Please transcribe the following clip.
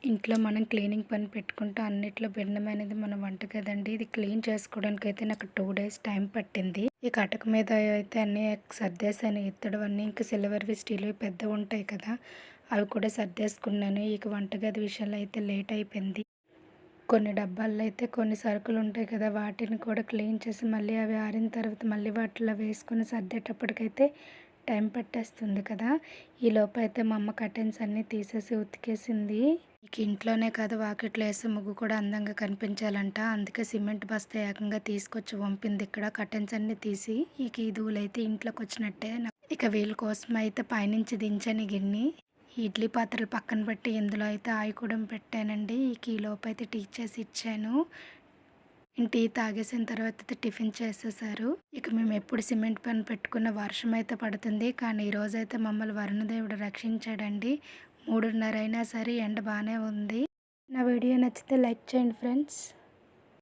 ఇంట్లో మనం క్లీనింగ్ పని పెట్టుకుంటే అన్నిట్లో భిన్నమైనది మన వంటగది అండి. ఇది క్లీన్ చేసుకోవడానికైతే నాకు 2 డేస్ టైం పట్టింది. ఈ కటక మీద అయితే అన్నీ సర్దేశాను. ఇత్తడివన్నీ ఇంకా సిల్వర్‌వి, స్టీల్‌వి పెద్దవుంటాయి కదా! అవి కూడా సర్దేసుకున్నాను. ఇక వంటగది విషయంలో అయితే లేట్ అయిపోయింది. కొన్ని డబ్బాల్లో అయితే కొన్ని సరుకులుంటాయి కదా! వాటిని కూడా క్లీన్ చేసి మళ్ళీ అవి ఆరిన తర్వాత మళ్ళీ వాటిలో వేసుకొని సర్దేటప్పటికైతే టైం పట్టేస్తుంది కదా! ఈలోపు అయితే మా అమ్మ కర్టెన్స్ అన్నీ తీసేసి ఉతికేసింది. ఇక ఇంట్లోనే కాదు వాకిట్లో ఏసే ముగ్గు కూడా అందంగా కనిపించాలంట. అందుకే సిమెంట్ బస్తా ఏకంగా తీసుకొచ్చి వంపింది ఇక్కడ కర్టెన్స్ అన్నీ తీసి. ఇక ఈ ధూళైతే ఇంట్లోకొచ్చినట్టే. ఇక వీళ్ళ కోసం అయితే పైనుంచి దించాను ఈ గిన్ని. ఇడ్లీ పాత్రలు పక్కన పెట్టి ఇందులో అయితే ఆయికూడం పెట్టానండి. ఇక ఈలోపు అయితే టీ చేసి ఇచ్చాను. టీ తాగేసిన తర్వాత అయితే టిఫిన్ చేసేసారు. ఇక మేము ఎప్పుడు సిమెంట్ పని పెట్టుకున్న వర్షం అయితే పడుతుంది. కానీ ఈరోజైతే మమ్మల్ని వరుణదేవుడు రక్షించాడండి. 3:30 అయినా సరే ఎండ బాగానే ఉంది. నా వీడియో నచ్చితే లైక్ చేయండి ఫ్రెండ్స్.